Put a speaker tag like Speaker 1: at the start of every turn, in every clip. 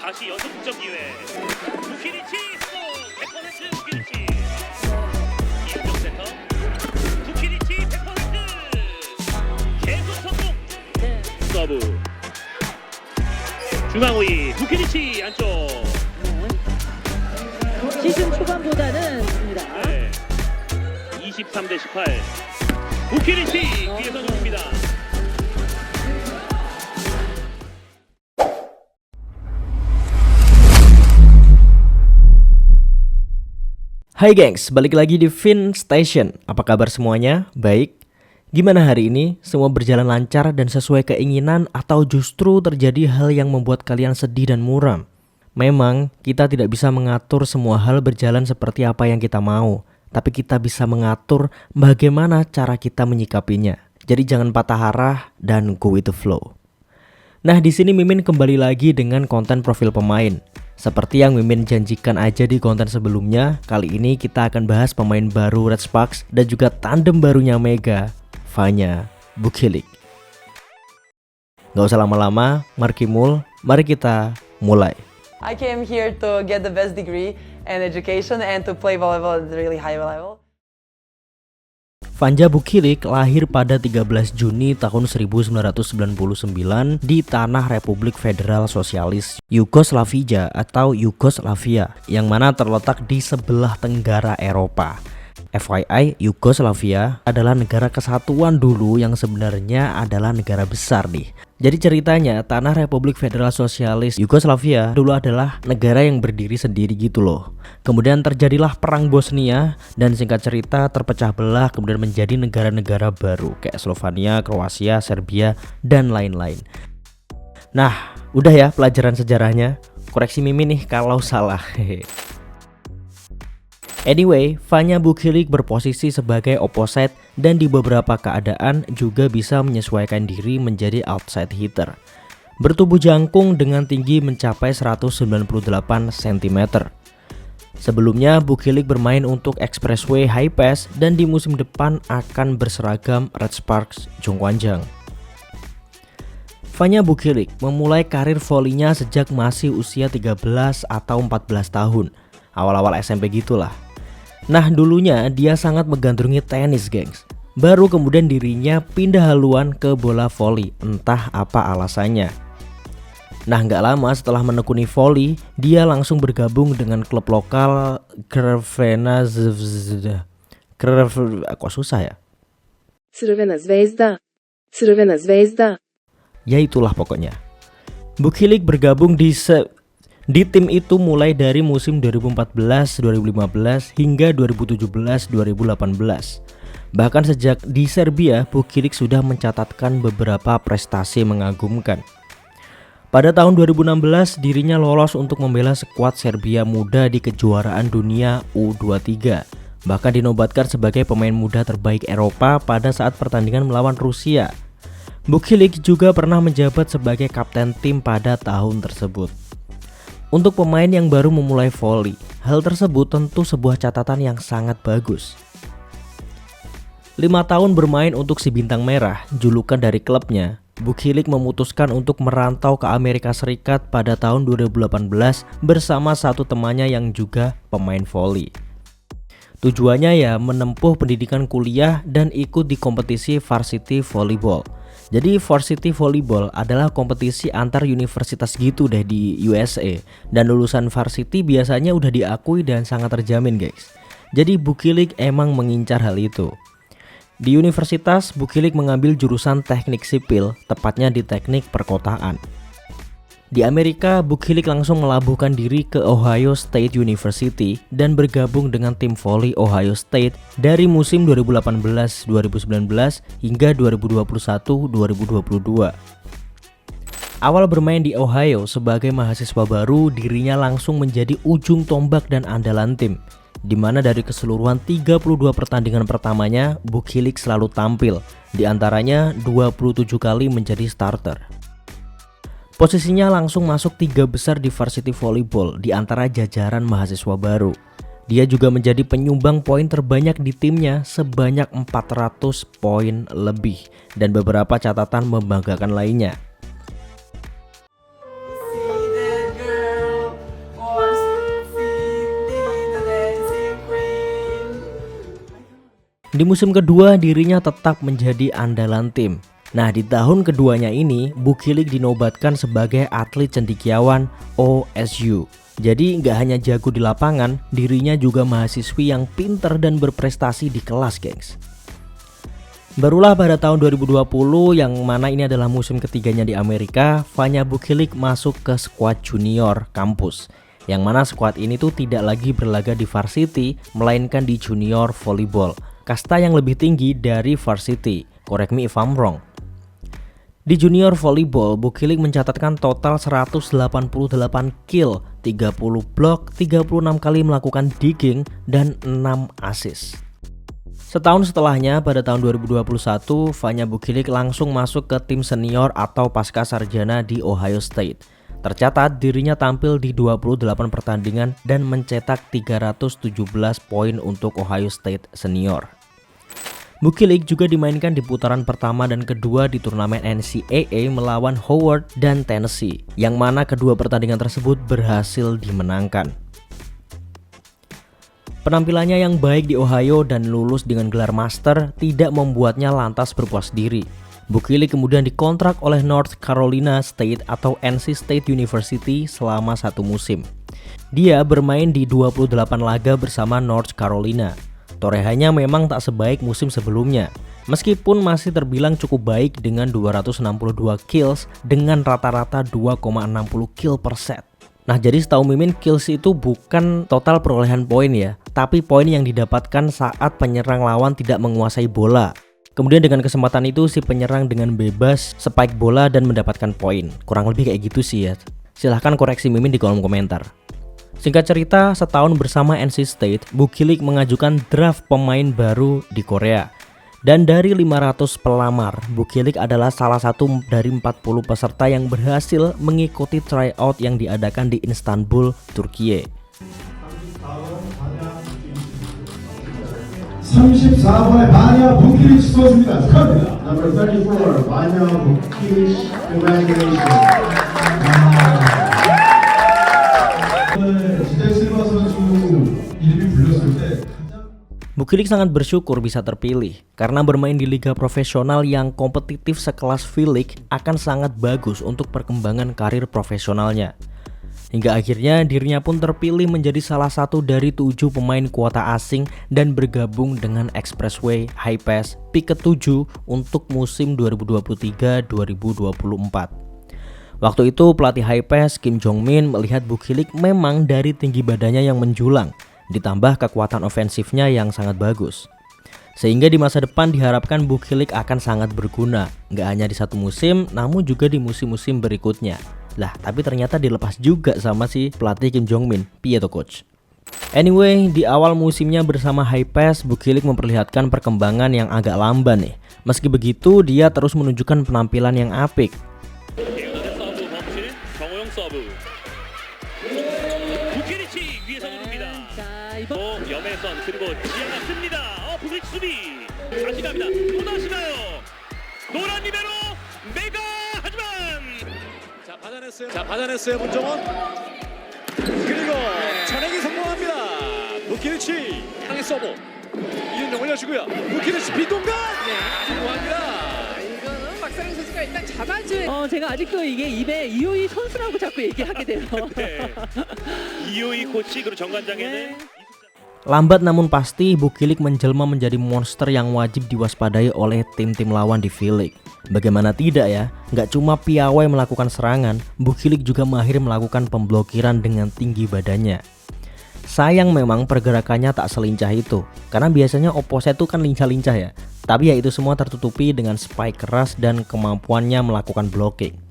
Speaker 1: 다시 연속 득점 기회. 부키리치 속 100% 부키리치. 이은정 세터. 부키리치 100%. 계속 성공.
Speaker 2: 네.
Speaker 1: 서브. 중앙위 부키리치 안쪽.
Speaker 2: 시즌 초반보다는 습니다.
Speaker 1: 네. 23대 18. 부키리치 뒤에서 누릅니다.
Speaker 3: Hai gengs, balik lagi di Fin Station. Apa kabar semuanya? Baik? Gimana hari ini? Semua berjalan lancar dan sesuai keinginan atau justru terjadi hal yang membuat kalian sedih dan muram? Memang kita tidak bisa mengatur semua hal berjalan seperti apa yang kita mau, tapi kita bisa mengatur bagaimana cara kita menyikapinya. Jadi jangan patah arah dan go with the flow. Nah, di sini Mimin kembali lagi dengan konten profil pemain. Seperti yang Mimin janjikan aja di konten sebelumnya, kali ini kita akan bahas pemain baru Red Sparks dan juga tandem barunya Mega, Vanya Bukilic. Gak usah lama-lama, Markimul, mari kita mulai.
Speaker 4: I came here to get the best degree and education and to play volleyball at a really high level.
Speaker 3: Vanya Bukilic lahir pada 13 Juni tahun 1999 di tanah Republik Federal Sosialis Yugoslavia atau Yugoslavia yang mana terletak di sebelah tenggara Eropa. FYI, Yugoslavia adalah negara kesatuan dulu yang sebenarnya adalah negara besar nih. Jadi ceritanya tanah Republik Federal Sosialis Yugoslavia dulu adalah negara yang berdiri sendiri gitu loh. Kemudian terjadilah perang Bosnia dan singkat cerita terpecah belah kemudian menjadi negara-negara baru kayak Slovenia, Kroasia, Serbia dan lain-lain. Nah, udah ya pelajaran sejarahnya. Koreksi Mimin nih kalau salah. Anyway, Vanya Bukilic berposisi sebagai opposite dan di beberapa keadaan juga bisa menyesuaikan diri menjadi outside hitter. Bertubuh jangkung dengan tinggi mencapai 198 cm. Sebelumnya Bukilic bermain untuk Expressway High Pass dan di musim depan akan berseragam Red Sparks Jongkwanjang. Vanya Bukilic memulai karir volinya sejak masih usia 13 atau 14 tahun. Awal-awal SMP gitulah. Nah, dulunya dia sangat menggandrungi tenis, gengs. Baru kemudian dirinya pindah haluan ke bola voli, entah apa alasannya. Nah, nggak lama setelah menekuni voli, dia langsung bergabung dengan klub lokal Crvena Zvezda. Kok susah ya?
Speaker 5: Crvena Zvezda. Crvena Zvezda.
Speaker 3: Ya itulah pokoknya. Bukilic bergabung di tim itu mulai dari musim 2014-2015 hingga 2017-2018. Bahkan sejak di Serbia, Bukilic sudah mencatatkan beberapa prestasi mengagumkan. Pada tahun 2016, dirinya lolos untuk membela skuad Serbia muda di kejuaraan dunia U23. Bahkan dinobatkan sebagai pemain muda terbaik Eropa pada saat pertandingan melawan Rusia. Bukilic juga pernah menjabat sebagai kapten tim pada tahun tersebut. Untuk pemain yang baru memulai voli, hal tersebut tentu sebuah catatan yang sangat bagus. 5 tahun bermain untuk si Bintang Merah, julukan dari klubnya, Bukilic memutuskan untuk merantau ke Amerika Serikat pada tahun 2018 bersama satu temannya yang juga pemain voli. Tujuannya ya menempuh pendidikan kuliah dan ikut di kompetisi varsity volleyball. Jadi varsity volleyball adalah kompetisi antar universitas gitu deh di USA. Dan lulusan varsity biasanya udah diakui dan sangat terjamin, guys. Jadi Bukilic emang mengincar hal itu. Di universitas, Bukilic mengambil jurusan teknik sipil, tepatnya di teknik perkotaan. Di Amerika, Bukilic langsung melabuhkan diri ke Ohio State University dan bergabung dengan tim voli Ohio State dari musim 2018-2019 hingga 2021-2022. Awal bermain di Ohio sebagai mahasiswa baru, dirinya langsung menjadi ujung tombak dan andalan tim, di mana dari keseluruhan 32 pertandingan pertamanya, Bukilic selalu tampil, di antaranya 27 kali menjadi starter. Posisinya langsung masuk 3 besar di varsity volleyball di antara jajaran mahasiswa baru. Dia juga menjadi penyumbang poin terbanyak di timnya sebanyak 400 poin lebih dan beberapa catatan membanggakan lainnya. Di musim kedua dirinya tetap menjadi andalan tim. Nah, di tahun keduanya ini Bukilik dinobatkan sebagai atlet cendekiawan OSU. Jadi nggak hanya jago di lapangan, dirinya juga mahasiswi yang pinter dan berprestasi di kelas, gengs. Barulah pada tahun 2020 yang mana ini adalah musim ketiganya di Amerika, Vanya Bukilik masuk ke skuad junior kampus. Yang mana skuad ini tuh tidak lagi berlaga di varsity, melainkan di junior volleyball, kasta yang lebih tinggi dari varsity. Correct me if I'm wrong. Di junior volleyball, Bukilik mencatatkan total 188 kill, 30 blok, 36 kali melakukan digging, dan 6 assist. Setahun setelahnya, pada tahun 2021, Vanya Bukilik langsung masuk ke tim senior atau pasca sarjana di Ohio State. Tercatat dirinya tampil di 28 pertandingan dan mencetak 317 poin untuk Ohio State senior. Bukilik juga dimainkan di putaran pertama dan kedua di turnamen NCAA melawan Howard dan Tennessee, yang mana kedua pertandingan tersebut berhasil dimenangkan. Penampilannya yang baik di Ohio dan lulus dengan gelar master tidak membuatnya lantas berpuas diri. Bukilik kemudian dikontrak oleh North Carolina State atau NC State University selama 1 musim. Dia bermain di 28 laga bersama North Carolina. Torehannya memang tak sebaik musim sebelumnya, meskipun masih terbilang cukup baik dengan 262 kills dengan rata-rata 2,60 kill per set. Nah, jadi setahu Mimin, kills itu bukan total perolehan poin ya, tapi poin yang didapatkan saat penyerang lawan tidak menguasai bola. Kemudian dengan kesempatan itu si penyerang dengan bebas spike bola dan mendapatkan poin. Kurang lebih kayak gitu sih ya. Silahkan koreksi Mimin di kolom komentar. Singkat cerita, setahun bersama NC State, Bukilik mengajukan draft pemain baru di Korea. Dan dari 500 pelamar, Bukilik adalah salah satu dari 40 peserta yang berhasil mengikuti tryout yang diadakan di Istanbul, Turkiye.
Speaker 6: 34번의 바냐 부키리치 선수입니다. 축하합니다. Number 34, 바냐 부키리치. Congratulations. 지제 실바 선수 이름이 불렸을 때
Speaker 3: Bukilik sangat bersyukur bisa terpilih karena bermain di liga profesional yang kompetitif sekelas V-League akan sangat bagus untuk perkembangan karir profesionalnya. Hingga akhirnya dirinya pun terpilih menjadi salah satu dari 7 pemain kuota asing dan bergabung dengan Expressway High Pass Pick ke-7 untuk musim 2023-2024. Waktu itu pelatih High Pass Kim Jong-min melihat Bukilik memang dari tinggi badannya yang menjulang, ditambah kekuatan ofensifnya yang sangat bagus. Sehingga di masa depan diharapkan Bukilik akan sangat berguna, nggak hanya di 1 musim, namun juga di musim-musim berikutnya. Lah, tapi ternyata dilepas juga sama si pelatih Kim Jong-min. Piye to coach? Anyway, di awal musimnya bersama High Pass, Bukilik memperlihatkan perkembangan yang agak lamban nih. Meski begitu, dia terus menunjukkan penampilan yang apik.
Speaker 1: 서브 멈춘 정호영 서브. 부키리치 위에서 누릅니다.
Speaker 2: 자, 이번
Speaker 1: 또 염혜선 그리고 지아가 씁니다. 부키리치 수비 다시 갑니다. 또 다시 가요. 노란 리베로 메가 하지만
Speaker 7: 자 받아냈어요 문정원. 그리고 전액이 성공합니다. 부키리치 향해 서브. 이윤정 올려주고요. 부키리치 빈공간 성공합니다.
Speaker 8: 이거는 박상현 선수가 일단 잡아줘야.
Speaker 2: 제가 아직도 이게 입에 이호이 선수라고 자꾸 얘기하게 돼요.
Speaker 1: 네. 이호이 코치 그리고 정관장에는
Speaker 3: Lambat namun pasti, Bukilik menjelma menjadi monster yang wajib diwaspadai oleh tim-tim lawan di V-League. Bagaimana tidak ya, nggak cuma piawai melakukan serangan, Bukilik juga mahir melakukan pemblokiran dengan tinggi badannya. Sayang memang pergerakannya tak selincah itu, karena biasanya opposite itu kan lincah-lincah ya. Tapi ya itu semua tertutupi dengan spike keras dan kemampuannya melakukan blocking.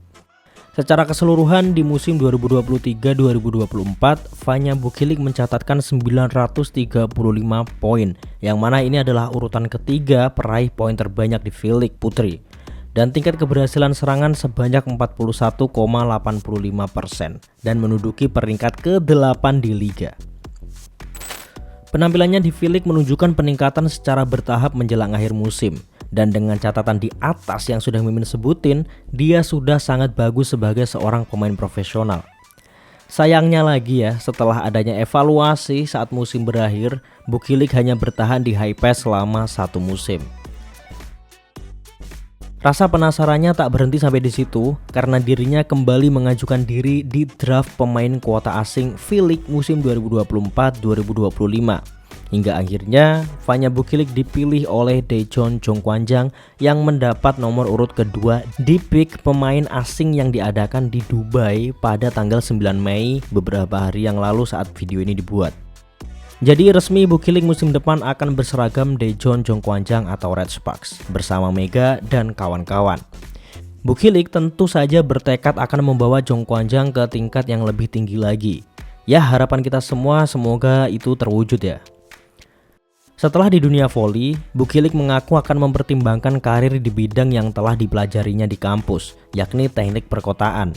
Speaker 3: Secara keseluruhan di musim 2023-2024, Vanya Bukilik mencatatkan 935 poin, yang mana ini adalah urutan ketiga peraih poin terbanyak di V-League putri. Dan tingkat keberhasilan serangan sebanyak 41,85% dan menduduki peringkat ke-8 di liga. Penampilannya di V-League menunjukkan peningkatan secara bertahap menjelang akhir musim. Dan dengan catatan di atas yang sudah Mimin sebutin, dia sudah sangat bagus sebagai seorang pemain profesional. Sayangnya lagi ya, setelah adanya evaluasi saat musim berakhir, Bukilik hanya bertahan di high pass selama 1 musim. Rasa penasarannya tak berhenti sampai di situ karena dirinya kembali mengajukan diri di draft pemain kuota asing V-League musim 2024-2025. Hingga akhirnya Vanya Bukilik dipilih oleh Daejeon Jongkwanjang yang mendapat nomor urut kedua di pick pemain asing yang diadakan di Dubai pada tanggal 9 Mei beberapa hari yang lalu saat video ini dibuat. Jadi resmi Bukilik musim depan akan berseragam Daejeon Jongkwanjang atau Red Sparks bersama Mega dan kawan-kawan. Bukilik tentu saja bertekad akan membawa Jongkwanjang ke tingkat yang lebih tinggi lagi. Ya, harapan kita semua semoga itu terwujud ya. Setelah di dunia voli, Bukilik mengaku akan mempertimbangkan karir di bidang yang telah dipelajarinya di kampus, yakni teknik perkotaan.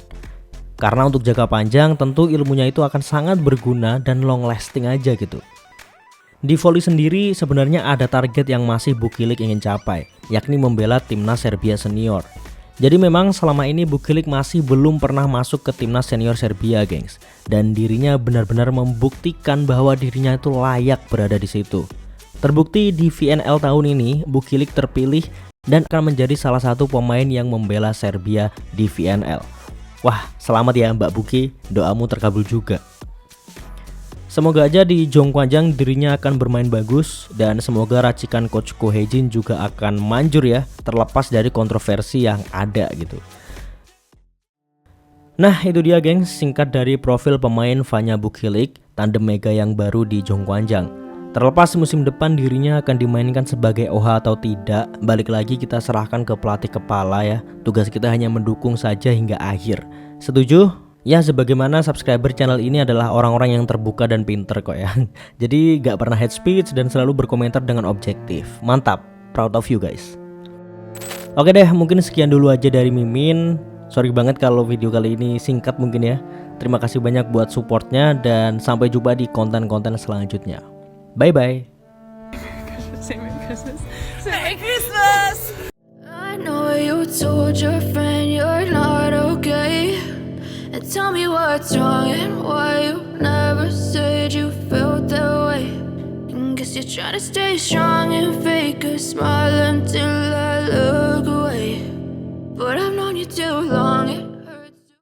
Speaker 3: Karena untuk jangka panjang tentu ilmunya itu akan sangat berguna dan long lasting aja gitu. Di voli sendiri sebenarnya ada target yang masih Bukilik ingin capai, yakni membela timnas Serbia senior. Jadi memang selama ini Bukilik masih belum pernah masuk ke timnas senior Serbia, gengs. Dan dirinya benar-benar membuktikan bahwa dirinya itu layak berada di situ. Terbukti di VNL tahun ini, Bukilik terpilih dan akan menjadi salah satu pemain yang membela Serbia di VNL. Wah, selamat ya Mbak Buki, doamu terkabul juga. Semoga aja di Jongkwanjang dirinya akan bermain bagus dan semoga racikan Coach Ko Hye-jin juga akan manjur ya, terlepas dari kontroversi yang ada gitu. Nah, itu dia gengs, singkat dari profil pemain Vanya Bukilik, tandem Mega yang baru di Jongkwanjang. Terlepas musim depan dirinya akan dimainkan sebagai OH atau tidak, balik lagi kita serahkan ke pelatih kepala ya. Tugas kita hanya mendukung saja hingga akhir. Setuju? Ya, sebagaimana subscriber channel ini adalah orang-orang yang terbuka dan pinter kok ya. Jadi gak pernah hate speech dan selalu berkomentar dengan objektif. Mantap, proud of you guys. Oke deh, mungkin sekian dulu aja dari Mimin. Sorry banget kalau video kali ini singkat mungkin ya. Terima kasih banyak buat supportnya dan sampai jumpa di konten-konten selanjutnya. Bye-bye.
Speaker 8: Merry Christmas!
Speaker 9: I know you told your friend you're not okay, and tell me what's wrong and why you never said you felt that way. And guess you're trying to stay strong and fake a smile until I look away. But I've known you too long.